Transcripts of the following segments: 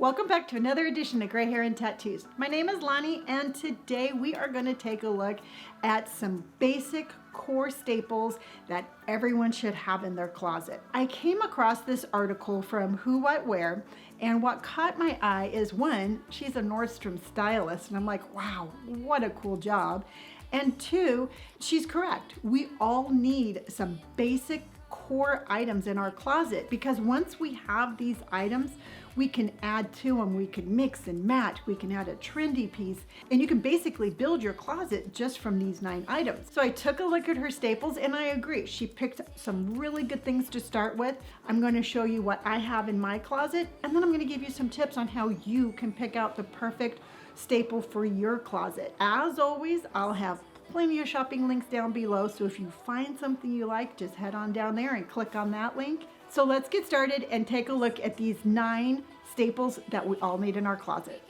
Welcome back to another edition of Gray Hair and Tattoos. My name is Lonnie, and today we are going to take a look at some basic core staples that everyone should have in their closet. I came across this article from Who What Wear, and what caught my eye is one, she's a Nordstrom stylist, and I'm like, wow, what a cool job. And two, she's correct. We all need some basic core items in our closet, because once we have these items, we can add to them, we can mix and match, we can add a trendy piece, and you can basically build your closet just from these 9 items. So I took a look at her staples, and I agree, she picked some really good things to start with. I'm going to show you what I have in my closet, and then I'm going to give you some tips on how you can pick out the perfect staple for your closet. As always, I'll have plenty of shopping links down below, so if you find something you like, just head on down there and click on that link. So let's get started and take a look at these 9 staples that we all need in our closet.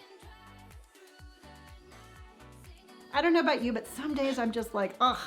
I don't know about you, but some days I'm just like, ugh,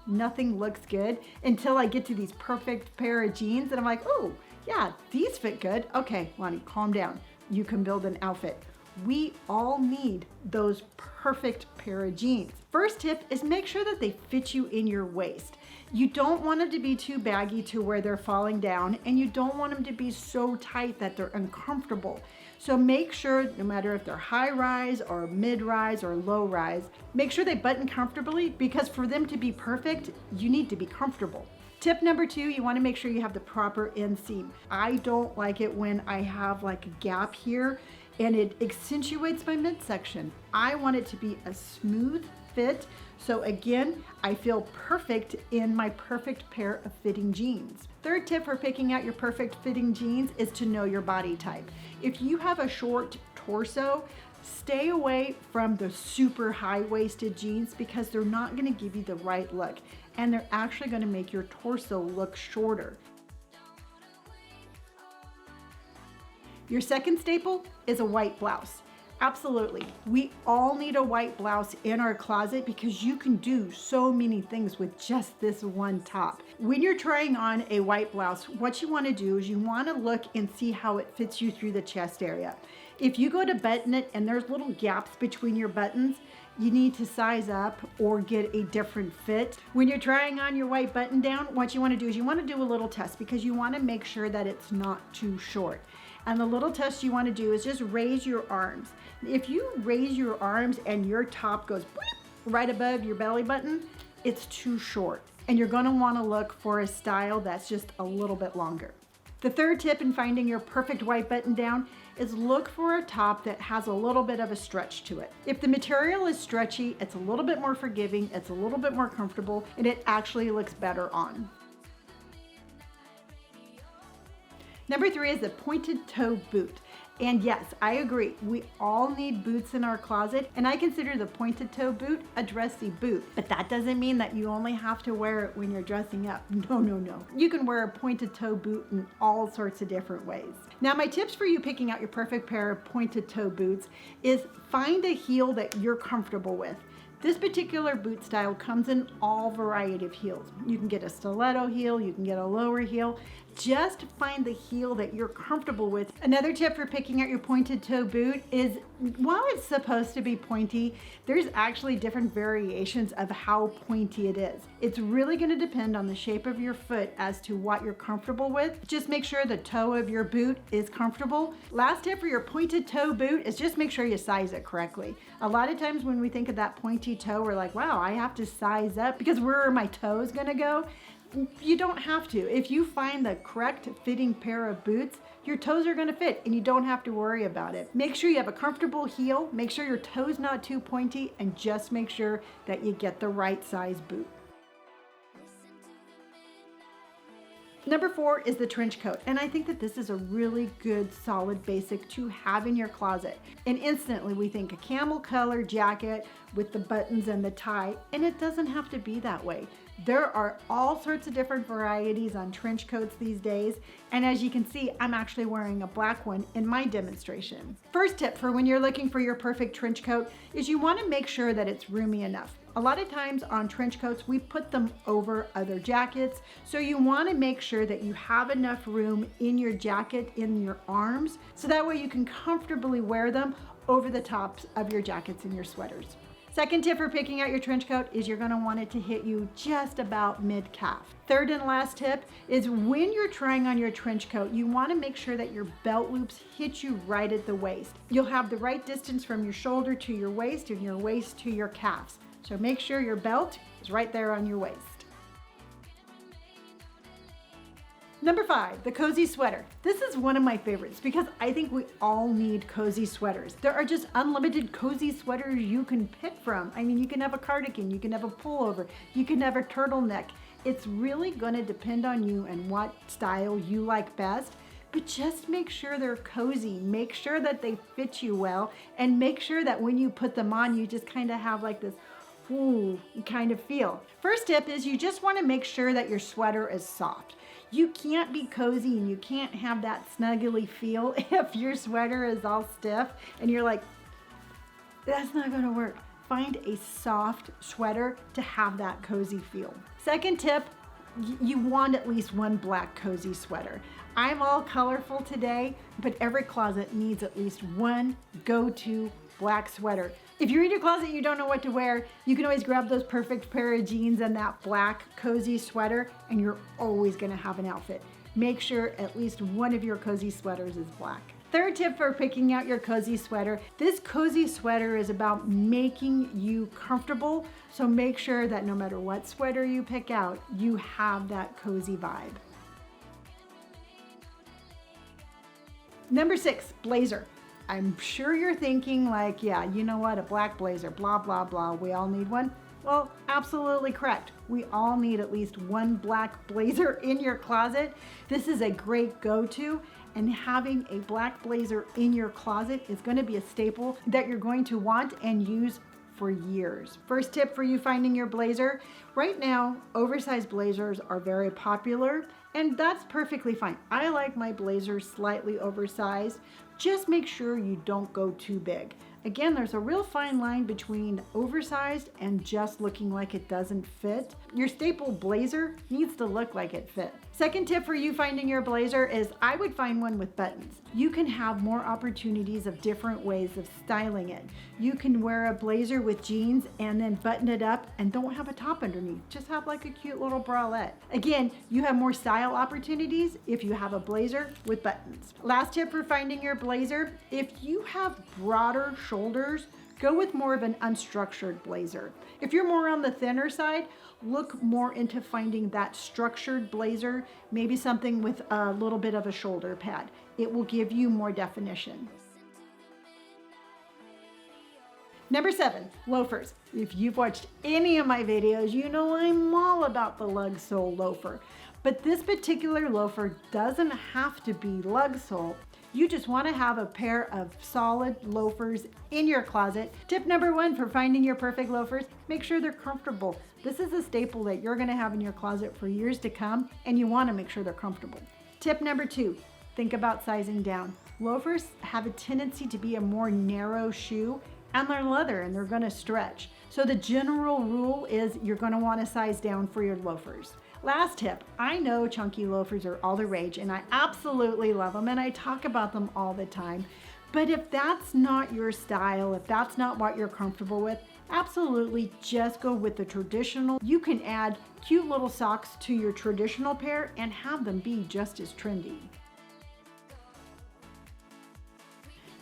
nothing looks good until I get to these perfect pair of jeans and I'm like, oh yeah, these fit good. Okay, Lonnie, calm down. You can build an outfit. We all need those perfect pair of jeans. First tip is make sure that they fit you in your waist. You don't want them to be too baggy to where they're falling down, and you don't want them to be so tight that they're uncomfortable. So make sure, no matter if they're high rise or mid rise or low rise, make sure they button comfortably, because for them to be perfect, you need to be comfortable. Tip number 2, you want to make sure you have the proper inseam. I don't like it when I have like a gap here and it accentuates my midsection. I want it to be a smooth fit. So again, I feel perfect in my perfect pair of fitting jeans. Third tip for picking out your perfect fitting jeans is to know your body type. If you have a short torso, stay away from the super high-waisted jeans, because they're not going to give you the right look, and they're actually going to make your torso look shorter. Your second staple is a white blouse. Absolutely. We all need a white blouse in our closet, because you can do so many things with just this one top. When you're trying on a white blouse, what you want to do is you want to look and see how it fits you through the chest area. If you go to button it and there's little gaps between your buttons, you need to size up or get a different fit. When you're trying on your white button down, what you want to do is you want to do a little test, because you want to make sure that it's not too short. And the little test you want to do is just raise your arms. If you raise your arms and your top goes right above your belly button, it's too short. And you're going to want to look for a style that's just a little bit longer. The third tip in finding your perfect white button down is look for a top that has a little bit of a stretch to it. If the material is stretchy, it's a little bit more forgiving, it's a little bit more comfortable, and it actually looks better on. Number 3 is a pointed toe boot. And yes, I agree, we all need boots in our closet, and I consider the pointed toe boot a dressy boot. But that doesn't mean that you only have to wear it when you're dressing up. No, no, no. You can wear a pointed toe boot in all sorts of different ways. Now, my tips for you picking out your perfect pair of pointed toe boots is find a heel that you're comfortable with. This particular boot style comes in all variety of heels. You can get a stiletto heel, you can get a lower heel. Just find the heel that you're comfortable with. Another tip for picking out your pointed toe boot is, while it's supposed to be pointy, there's actually different variations of how pointy it is. It's really going to depend on the shape of your foot as to what you're comfortable with. Just make sure the toe of your boot is comfortable. Last tip for your pointed toe boot is just make sure you size it correctly. A lot of times when we think of that pointy toe, we're like, wow, I have to size up because where are my toes going to go? You don't have to. If you find the correct fitting pair of boots, your toes are going to fit and you don't have to worry about it. Make sure you have a comfortable heel, make sure your toe's not too pointy, and just make sure that you get the right size boot. Number 4 is the trench coat, and I think that this is a really good solid basic to have in your closet. And instantly we think a camel color jacket with the buttons and the tie, and it doesn't have to be that way. There are all sorts of different varieties on trench coats these days, and as you can see, I'm actually wearing a black one in my demonstration. First tip for when you're looking for your perfect trench coat is you want to make sure that it's roomy enough. A lot of times on trench coats, we put them over other jackets, so you want to make sure that you have enough room in your jacket, in your arms, so that way you can comfortably wear them over the tops of your jackets and your sweaters. Second tip for picking out your trench coat is you're going to want it to hit you just about mid-calf. Third and last tip is when you're trying on your trench coat, you want to make sure that your belt loops hit you right at the waist. You'll have the right distance from your shoulder to your waist and your waist to your calves. So make sure your belt is right there on your waist. Number 5, the cozy sweater. This is one of my favorites because I think we all need cozy sweaters. There are just unlimited cozy sweaters you can pick from. I mean, you can have a cardigan, you can have a pullover, you can have a turtleneck. It's really gonna depend on you and what style you like best, but just make sure they're cozy, make sure that they fit you well, and make sure that when you put them on, you just kind of have like this ooh kind of feel. First tip is you just wanna make sure that your sweater is soft. You can't be cozy and you can't have that snuggly feel if your sweater is all stiff and you're like, that's not gonna work. Find a soft sweater to have that cozy feel. Second tip, you want at least one black cozy sweater. I'm all colorful today, but every closet needs at least one go-to black sweater. If you're in your closet and you don't know what to wear, you can always grab those perfect pair of jeans and that black cozy sweater, and you're always gonna have an outfit. Make sure at least one of your cozy sweaters is black. Third tip for picking out your cozy sweater. This cozy sweater is about making you comfortable, so make sure that no matter what sweater you pick out, you have that cozy vibe. Number 6, blazer. I'm sure you're thinking like, yeah, you know what, a black blazer, blah, blah, blah, we all need one. Well, absolutely correct. We all need at least one black blazer in your closet. This is a great go-to, and having a black blazer in your closet is going to be a staple that you're going to want and use for years. First tip for you finding your blazer. Right now, oversized blazers are very popular, and that's perfectly fine. I like my blazers slightly oversized. Just make sure you don't go too big. Again, there's a real fine line between oversized and just looking like it doesn't fit. Your staple blazer needs to look like it fits. Second tip for you finding your blazer is I would find one with buttons. You can have more opportunities of different ways of styling it. You can wear a blazer with jeans and then button it up and don't have a top underneath. Just have like a cute little bralette. Again, you have more style opportunities if you have a blazer with buttons. Last tip for finding your blazer, if you have broader shoulders, go with more of an unstructured blazer. If you're more on the thinner side, look more into finding that structured blazer, maybe something with a little bit of a shoulder pad. It will give you more definition. Number 7, loafers. If you've watched any of my videos, you know I'm all about the lug sole loafer. But this particular loafer doesn't have to be lug sole. You just want to have a pair of solid loafers in your closet. Tip number 1 for finding your perfect loafers, make sure they're comfortable. This is a staple that you're going to have in your closet for years to come, and you want to make sure they're comfortable. Tip number 2, think about sizing down. Loafers have a tendency to be a more narrow shoe, and they're leather and they're going to stretch. So the general rule is you're going to want to size down for your loafers. Last tip, I know chunky loafers are all the rage and I absolutely love them and I talk about them all the time. But if that's not your style, if that's not what you're comfortable with, absolutely just go with the traditional. You can add cute little socks to your traditional pair and have them be just as trendy.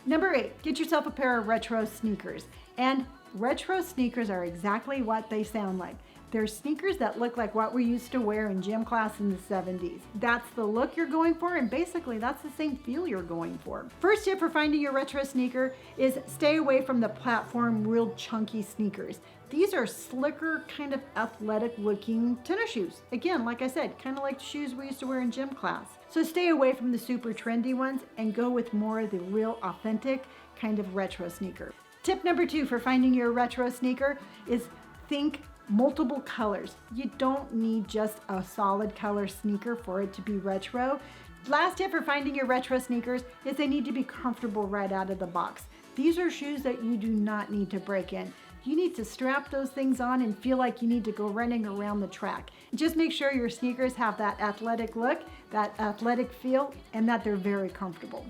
Number 8, get yourself a pair of retro sneakers. And retro sneakers are exactly what they sound like. They're sneakers that look like what we used to wear in gym class in the 70s. That's the look you're going for, and basically that's the same feel you're going for. First tip for finding your retro sneaker is stay away from the platform real chunky sneakers. These are slicker, kind of athletic looking tennis shoes. Again, like I said, kind of like the shoes we used to wear in gym class. So stay away from the super trendy ones and go with more of the real authentic kind of retro sneaker. Tip number 2 for finding your retro sneaker is think multiple colors. You don't need just a solid color sneaker for it to be retro. Last tip for finding your retro sneakers is they need to be comfortable right out of the box. These are shoes that you do not need to break in. You need to strap those things on and feel like you need to go running around the track. Just make sure your sneakers have that athletic look, that athletic feel, and that they're very comfortable.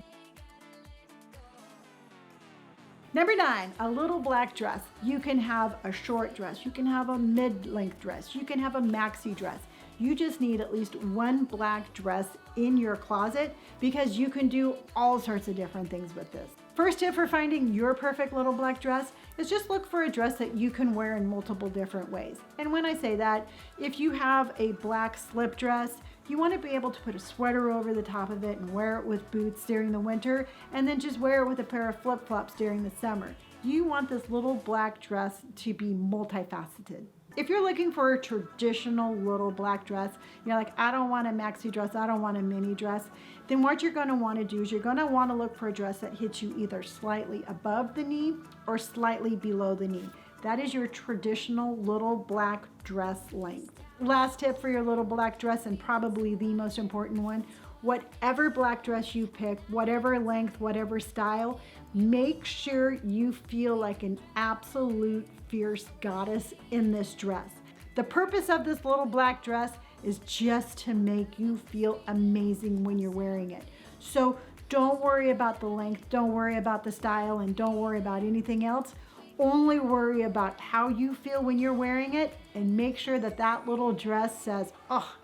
Number 9, a little black dress. You can have a short dress, you can have a mid-length dress, you can have a maxi dress. You just need at least one black dress in your closet because you can do all sorts of different things with this. First tip for finding your perfect little black dress is just look for a dress that you can wear in multiple different ways. And when I say that, if you have a black slip dress, you want to be able to put a sweater over the top of it and wear it with boots during the winter, and then just wear it with a pair of flip-flops during the summer. You want this little black dress to be multifaceted. If you're looking for a traditional little black dress, you're like, I don't want a maxi dress, I don't want a mini dress, then what you're going to want to do is you're going to want to look for a dress that hits you either slightly above the knee or slightly below the knee. That is your traditional little black dress length. Last tip for your little black dress, and probably the most important one, whatever black dress you pick, whatever length, whatever style, make sure you feel like an absolute fierce goddess in this dress. The purpose of this little black dress is just to make you feel amazing when you're wearing it. So don't worry about the length, don't worry about the style, and don't worry about anything else. Only worry about how you feel when you're wearing it, and make sure that that little dress says, oh,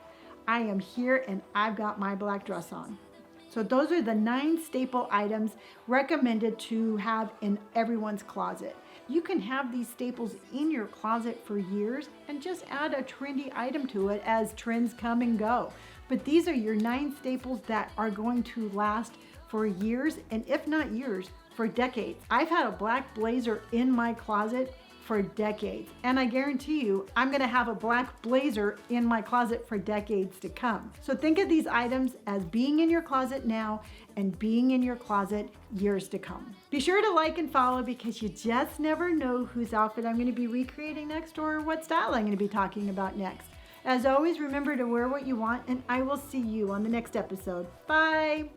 I am here and I've got my black dress on. So those are the 9 staple items recommended to have in everyone's closet. You can have these staples in your closet for years and just add a trendy item to it as trends come and go. But these are your 9 staples that are going to last for years, and if not years, for decades. I've had a black blazer in my closet for decades, and I guarantee you I'm gonna have a black blazer in my closet for decades to come. So think of these items as being in your closet now and being in your closet years to come. Be sure to like and follow, because you just never know whose outfit I'm gonna be recreating next or what style I'm gonna be talking about next. As always, remember to wear what you want, and I will see you on the next episode. Bye.